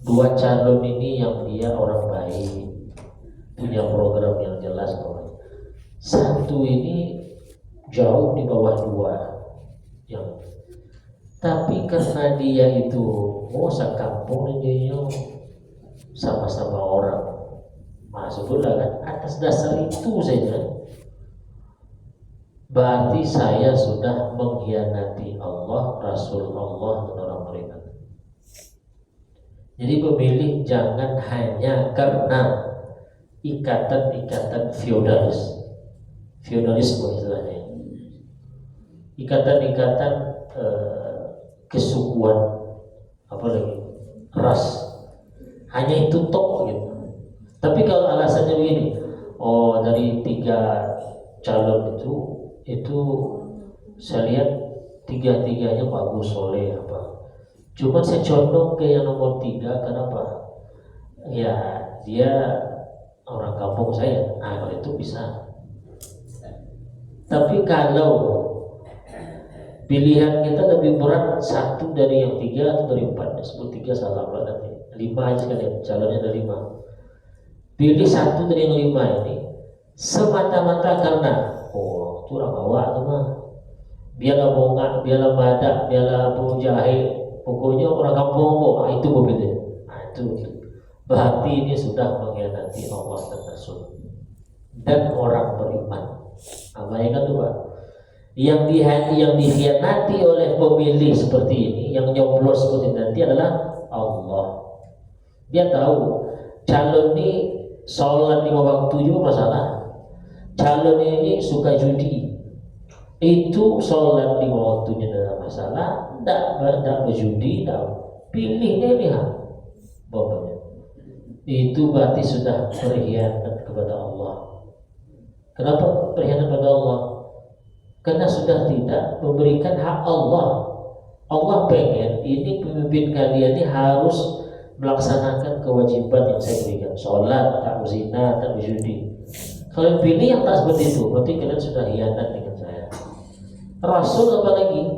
2 calon ini yang dia orang baik, punya program yang jelas pokoknya. 1 ini jauh di bawah 2 yang, tapi karena dia itu sekampung dia sama-sama orang masuk kan atas dasar itu saja, berarti saya sudah mengkhianati Allah, Rasul Allah, dan orang beriman. Jadi pemilih jangan hanya karena ikatan-ikatan feodalisme istilahnya, ikatan-ikatan kesukuan, apalagi ras, hanya itu tok gitu. Tapi kalau alasannya begini, dari 3 calon itu saya lihat 3-tiganya bagus, soleh apa. Cuma saya condong ke yang nomor 3, kenapa? Ya dia orang kampung saya, kalau itu bisa. Tapi kalau pilihan kita lebih berat 1 dari yang 3 atau dari 4, sebut 3 salah nanti 5 aja sekalian, calonnya ada 5. Pilih 1 dari yang 5 ini semata-mata karena itu orang bawa tuh mah, biarlah bongak, biarlah badak, biarlah bau jahe, pokoknya orang kampung itu mobilnya. Itu berarti ini sudah mengkhianati Allah dan Rasul dan orang beriman. Bayangkan tuh Pak, yang dikhianati oleh pemilih seperti ini, yang nyoblos seperti nanti adalah Allah. Dia tahu calon ini sholat 5 waktu juga masalah, calon ini suka judi, itu sholat 5 waktunya tidak masalah, tidak berjudi, tidak pilihnya lihat bapaknya, itu berarti sudah berkhianat kepada Allah. Kenapa berkhianat kepada Allah? Karena sudah tidak memberikan hak Allah. Allah pengen ini pemimpin kalian ini harus melaksanakan kewajiban yang saya berikan, sholat, tak berzina, tak berjudi. Kalian pilih yang tak seperti itu, berarti kalian sudah khianat dengan saya. Rasul apalagi?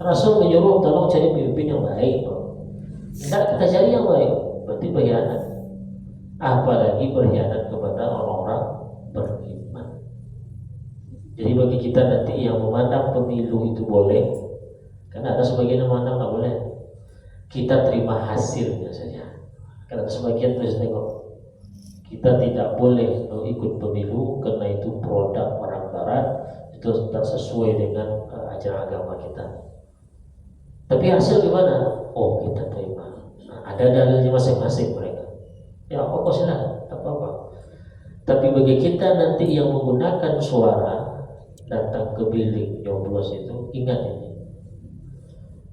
Rasul menyuruh tolong cari pemimpin yang baik. Tidak kita cari yang baik, berarti berkhianat. Apalagi berkhianat kepada orang-orang beriman. Jadi bagi kita nanti yang memandang pemilu itu boleh, karena ada sebagian yang memandang tak boleh, kita terima hasilnya saja. Karena sebagian terus tengok, kita tidak boleh ikut pemilu karena itu produk orang barat, itu tak sesuai dengan ajaran agama kita. Tapi hasil gimana? Kita terima. Ada dalilnya masing-masing mereka. Ya pokok silakan, tak apa-apa. Tapi bagi kita nanti yang menggunakan suara datang ke bilik nyoblos itu, ingat ini.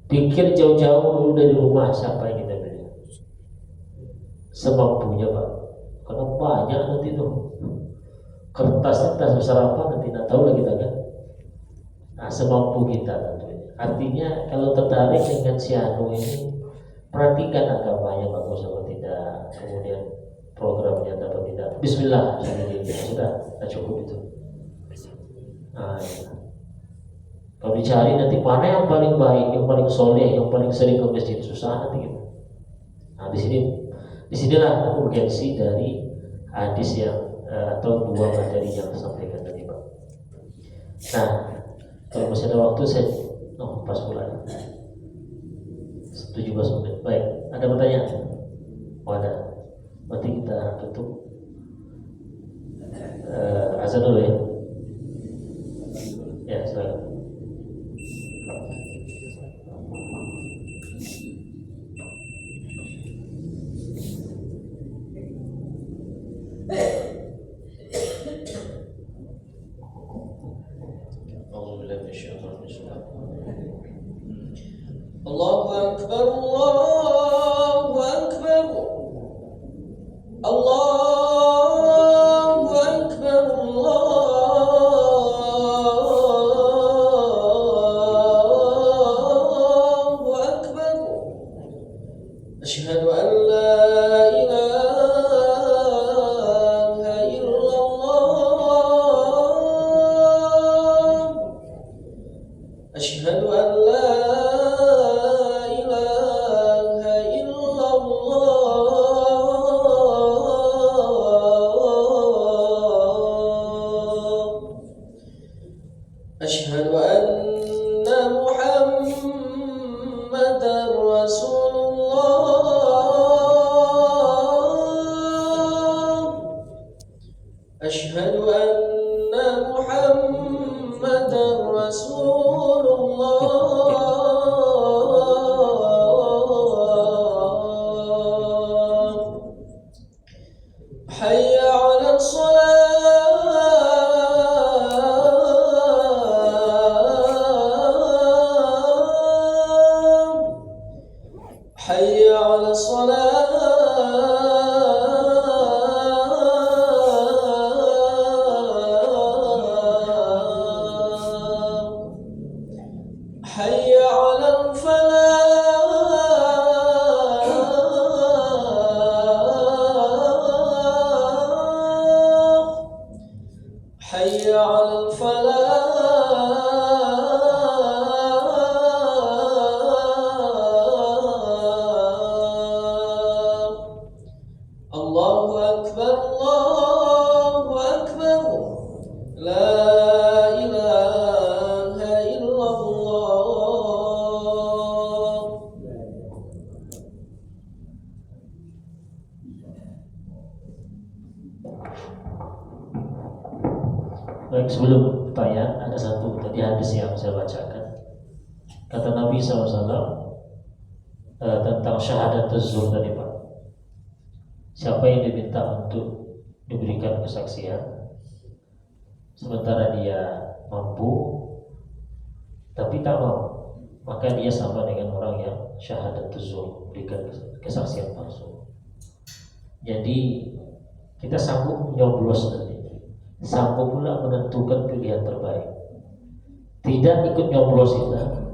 Pikir jauh-jauh dulu dari rumah siapa yang kita pilih. Semampunya Pak. Karena banyak nanti tuh kertasnya tas besar apa nanti tidak tahu lagi kita kan. Semampu kita tentunya. Artinya kalau tertarik dengan si anu ini perhatikan agamanya bagus atau tidak, kemudian programnya atau tidak. Bismillah, sudah cukup itu. Nah, ya. Kalau dicari nanti mana yang paling baik, yang paling soleh, yang paling sering ke masjid, susah nanti gitu. Nah disinilah urgensi dari hadis yang atau dua materi yang disampaikan tadi Pak. Nah kalau masih ada waktu saya pas pula 17 menit. Baik, ada pertanyaan? Oh ada. Berarti kita tutup azan dulu ya. Ya silakan. Allahu Akbar, Allahu Akbar, Allahu Akbar, Allahu Akbar. Asyhadu an la ilaha illallah. Asyhadu an la أشهد أن محمدًا رسول الله. أشهد أن محمدًا رسول الله. حي على الصلاة. حي على الصلاة. حي على الفلاح. حي على الفلاح. Allahu Akbar, Allahu Akbar, la ilaha illallah. Baik, sebelum pertanyaan ada satu tadi hadis yang saya bacakan. Kata Nabi SAW tentang syahadat az-zur tadi Pak. Siapa yang diminta untuk diberikan kesaksian sementara dia mampu tapi tak mau, maka dia sama dengan orang yang syahadat az-zur, berikan kesaksian palsu. Jadi kita sanggup nyoblos nanti, sanggup pula menentukan pilihan terbaik. Tidak ikut nyoblos kita,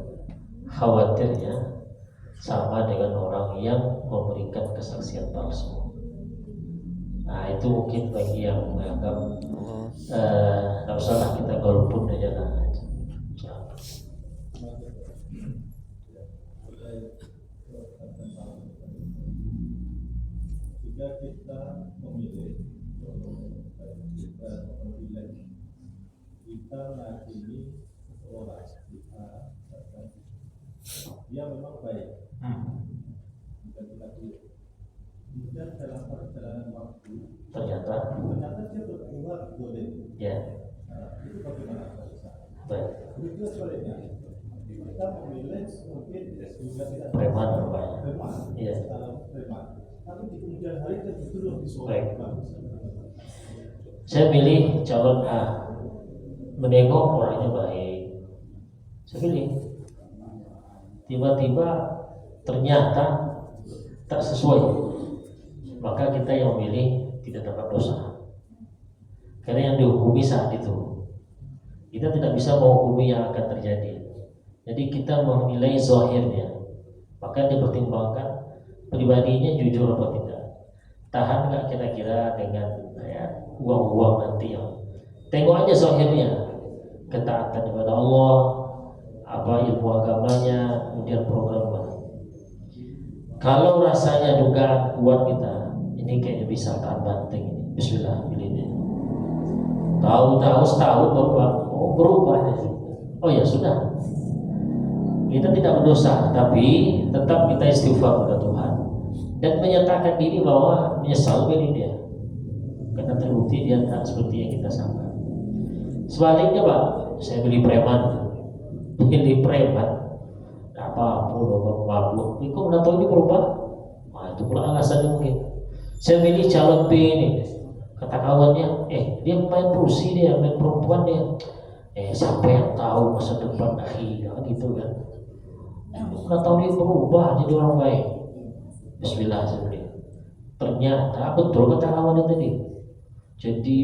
khawatirnya sama dengan orang yang memberikan kesaksian palsu. Nah itu mungkin bagi yang menganggap tidak usahlah kita golput aja lah. Jika kita memilih, kita meyakini seseorang, dia memang baik, bukan kita pilih. Kemudian dalam perjalanan waktu ternyata dia berbuat boleh. Ya. Itu bagaimana kita? Baik. Begitu sebaliknya, kita memilih mungkin juga tidak Preman. Iya. preman. Tapi di kemudian hari kita justru lebih Baik. soleh. Saya pilih calon A, menengok orangnya baik. Saya pilih. Tiba-tiba ternyata tak sesuai, maka kita yang memilih tidak dapat dosa. Karena yang dihukumi saat itu, kita tidak bisa menghukumi yang akan terjadi. Jadi kita menilai zahirnya, maka dipertimbangkan pribadinya jujur apa tidak, tahan nggak kira-kira dengan uang-uang nanti yang tengok aja zahirnya, ketaatan kepada Allah, apa ilmu agamanya, kemudian program. Kalau rasanya dugaan kuat kita, ini kayaknya bisa tahan banting ini. Bismillah, pilih dia. Tahu-tahu setahun berubah. Oh ya sudah. Kita tidak berdosa, tapi tetap kita istighfar kepada Tuhan dan menyatakan diri bahwa menyesal pilih dia, karena terbukti dia tak seperti yang kita sangka. Sebaliknya Pak, saya beli preman, apa mabuk, kok nggak tahu ini berubah. Nah itu pula alasannya mungkin. Saya pilih calon B ini, kata kawannya, dia main pusi, dia main perempuan dia. Siapa yang tahu masa depan gitu kan? Nggak tahu dia berubah jadi orang baik. Bismillah sebenarnya. Ternyata betul kata kawannya tadi. Jadi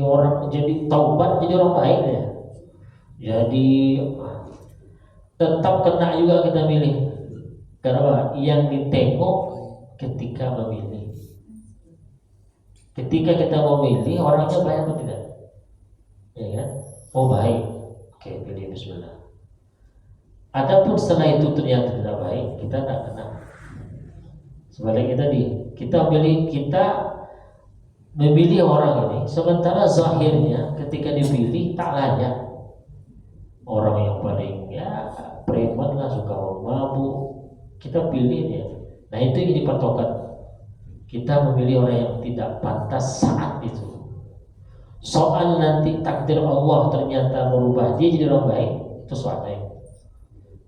taubat jadi orang baik ya. Jadi tetap kena juga kita milih. Karena yang ditengok ketika memilih. Ketika kita memilih orangnya baik atau tidak? Ya kan? Oh baik. Oke, pilih bismillah. Adapun setelah itu ternyata tidak baik, kita tidak kena. Sebaliknya tadi, kita memilih orang ini, sementara zahirnya ketika dipilih tak layak. Orang yang paling preman lah, suka mabuk, kita pilih dia. Nah itu yang dipatokan. Kita memilih orang yang tidak pantas saat itu. Soal nanti takdir Allah ternyata merubah dia jadi orang baik, itu soal lain.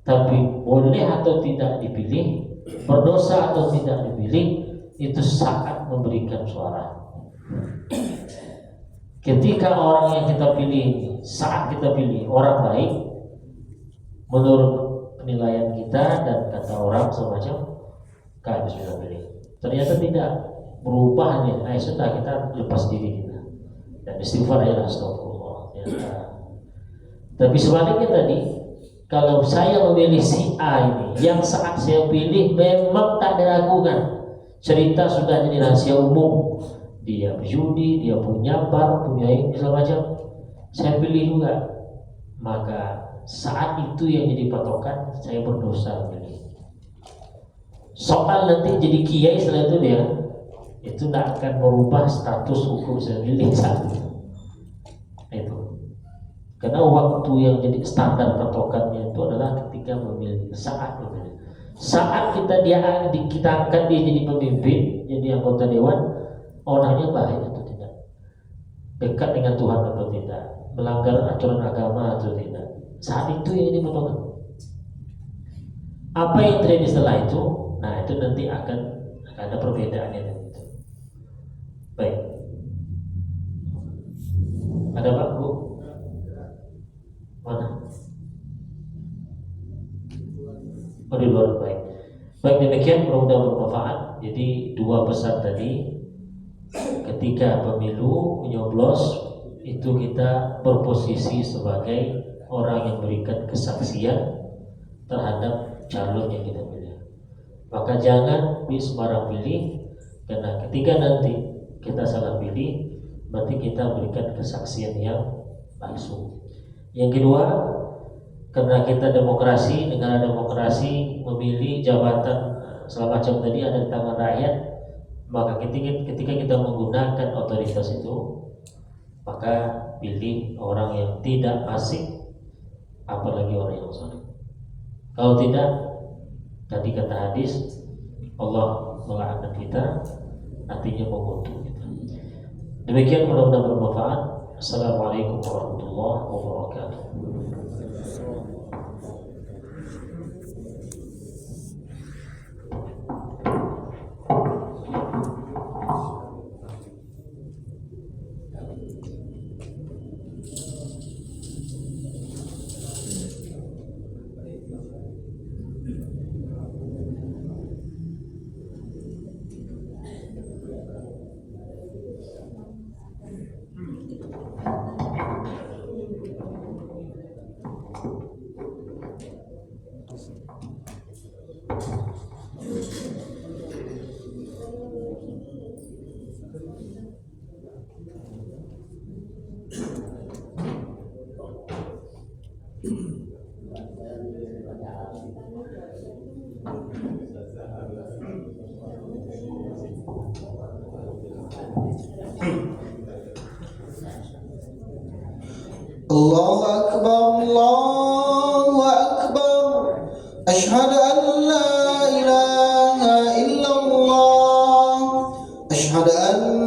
Tapi boleh atau tidak dipilih, berdosa atau tidak dipilih, itu saat memberikan suara. Ketika orang yang kita pilih, saat kita pilih orang baik, menurut penilaian kita dan kata orang semacam, kami sudah pilih. Ternyata tidak berubah nih, sudah kita lepas diri kita dan istighfar ya astagfirullah. Tapi sebaliknya tadi, kalau saya memilih si A ini, yang saat saya pilih memang tak diragukan, cerita sudah jadi rahasia umum, dia berjudi, dia punya bar, punya ini segala macam, saya pilih juga, maka saat itu yang jadi patokan saya berdosa pilih. Soal nanti jadi kiai setelah itu dia, itu tidak akan merubah status hukum saya pilih saat itu. Karena waktu yang jadi standar patokannya itu adalah ketika memilih, saat memilih. Saat kita angkat dia jadi pemimpin, jadi anggota dewan, orangnya baik atau tidak, dekat dengan Tuhan atau tidak, melanggar aturan agama atau tidak, saat itu yang jadi patokan. Apa yang terjadi setelah itu, nah itu nanti akan ada perbedaannya dan itu. Baik. Ada Pak Bu? Mana? Oh di luar, baik. Baik, demikian mudah-mudahan bermanfaat. Jadi dua pesan tadi, ketika pemilu menyoblos itu kita berposisi sebagai orang yang berikan kesaksian terhadap calon yang kita pilih. Maka jangan sembarang pilih, karena ketika nanti kita salah pilih, berarti kita berikan kesaksian yang palsu. Yang kedua, karena kita demokrasi, negara demokrasi, memilih jabatan segala macam tadi ada di tangan rakyat, maka ketika kita menggunakan otoritas itu, maka pilih orang yang tidak fasik, apalagi orang yang saleh. Kalau tidak, tadi kata hadis, Allah melaknat kita, artinya mengutuk kita. Demikian, mudah-mudahan bermanfaat. Assalamualaikum warahmatullahi wabarakatuh. الله أكبر الله أكبر أشهد أن لا إله إلا الله أشهد أن